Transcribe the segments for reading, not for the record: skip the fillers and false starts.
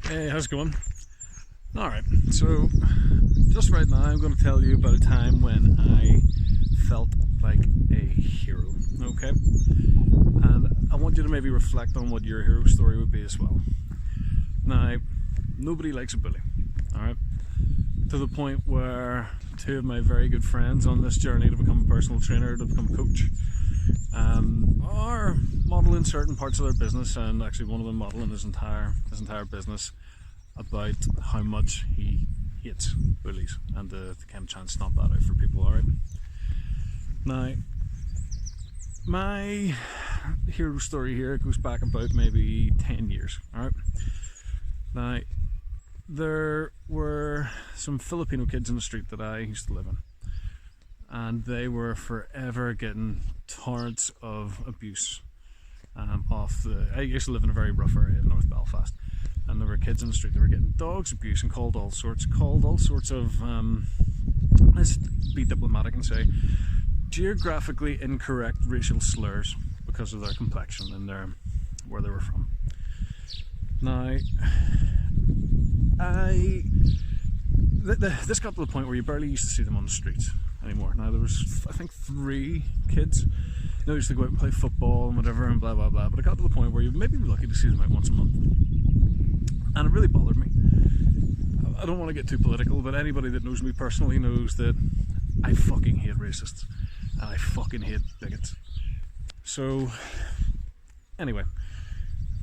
Hey, how's it going? Alright, so just right now I'm going to tell you about a time when I felt like a hero, okay? And I want you to maybe reflect on what your hero story would be as well. Now, nobody likes a bully, alright? To the point where two of my very good friends on this journey to become a personal trainer, to become a coach, are modelling certain parts of their business, and actually one of them modelling his entire business about how much he hates bullies and to kind of try and stomp that out for people. Alright, now my hero story here goes back about maybe 10 years. Alright, now there were some Filipino kids in the street that I used to live in, and they were forever getting torrents of abuse I used to live in a very rough area in North Belfast, and there were kids in the street that were getting dogs abuse and called all sorts of let's be diplomatic and say geographically incorrect racial slurs because of their complexion and where they were from. Now this got to the point where you barely used to see them on the streets anymore. Now there was, I think, 3 kids. They used to go out and play football and whatever and blah blah blah, but it got to the point where you maybe be lucky to see them out once a month, and it really bothered me. I don't want to get too political, but anybody that knows me personally knows that I fucking hate racists and I fucking hate bigots. So anyway,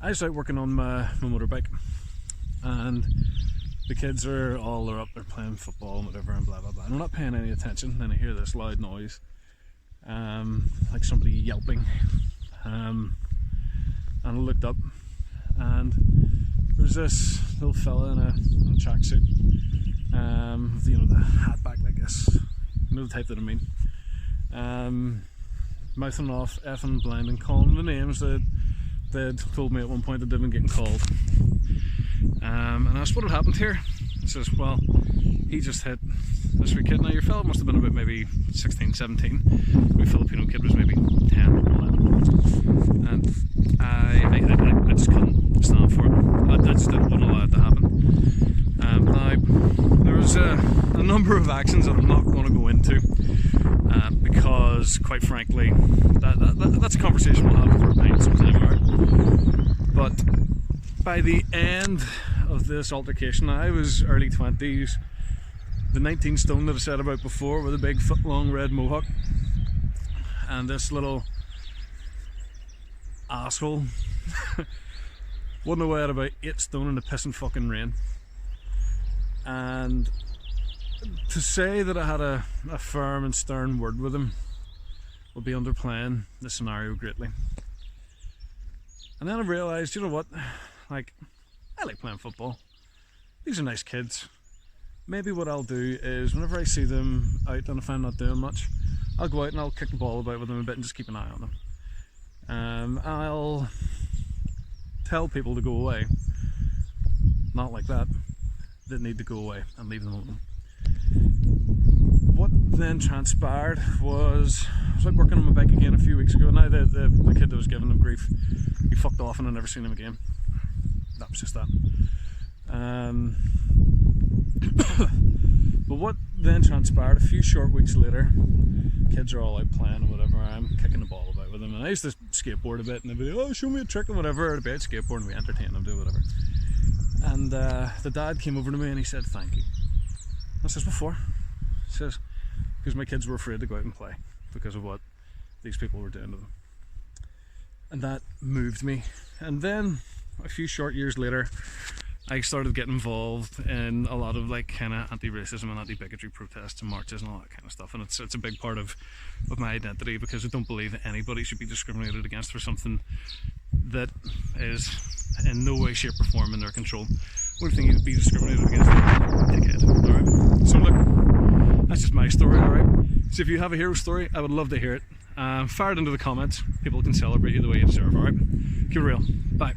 I was out working on my motorbike, and the kids are up, they're playing football and whatever and blah blah blah, and I'm not paying any attention. Then I hear this loud noise, like somebody yelping, and I looked up, and there's this little fella in a tracksuit, with, you know, the hat back like this, you know the type that I mean, mouthing off effing blind and calling the names that they'd told me at one point that they'd been getting called. And I asked what had happened here. He says, well, he just hit this wee kid. Now your fella must have been about maybe 16, 17. The Filipino kid was maybe 10, 11. And I just couldn't stand for it. I just didn't want to allow it to happen. Now, there was a number of actions that I'm not going to go into, because, quite frankly, that's a conversation we'll have over a pint sometime, right? But by the end of this altercation, I was early 20s, the 19 stone that I said about before, with a big foot-long red mohawk, and this little asshole wasn't away at about 8 stone in the pissing fucking rain. And to say that I had a firm and stern word with him would be underplaying the scenario greatly. And then I realised, you know what, like, I like playing football. These are nice kids. Maybe what I'll do is, whenever I see them out and if I'm not doing much, I'll go out and I'll kick the ball about with them a bit and just keep an eye on them. I'll tell people to go away. Not like that. They need to go away and leave them alone. What then transpired was, I was out working on my bike again a few weeks ago. Now the kid that was giving them grief, he fucked off and I never seen him again. That was just that. But what then transpired, a few short weeks later, kids are all out playing and whatever, I'm kicking the ball about with them, and I used to skateboard a bit, and they'd be like, oh, show me a trick or whatever, or they'd be out skateboarding and we entertain them, do whatever. And the dad came over to me and he said, thank you. I says, what for? He says, because my kids were afraid to go out and play because of what these people were doing to them. And that moved me. And then a few short years later, I started getting involved in a lot of like kind of anti-racism and anti-bigotry protests and marches and all that kind of stuff, and it's a big part of my identity, because I don't believe that anybody should be discriminated against for something that is in no way, shape or form in their control. Only thing you would be discriminated against is dickhead. Alright, so look, that's just my story. Alright, so if you have a hero story, I would love to hear it. Fire it into the comments. People can celebrate you the way you deserve. Alright, keep it real. Bye.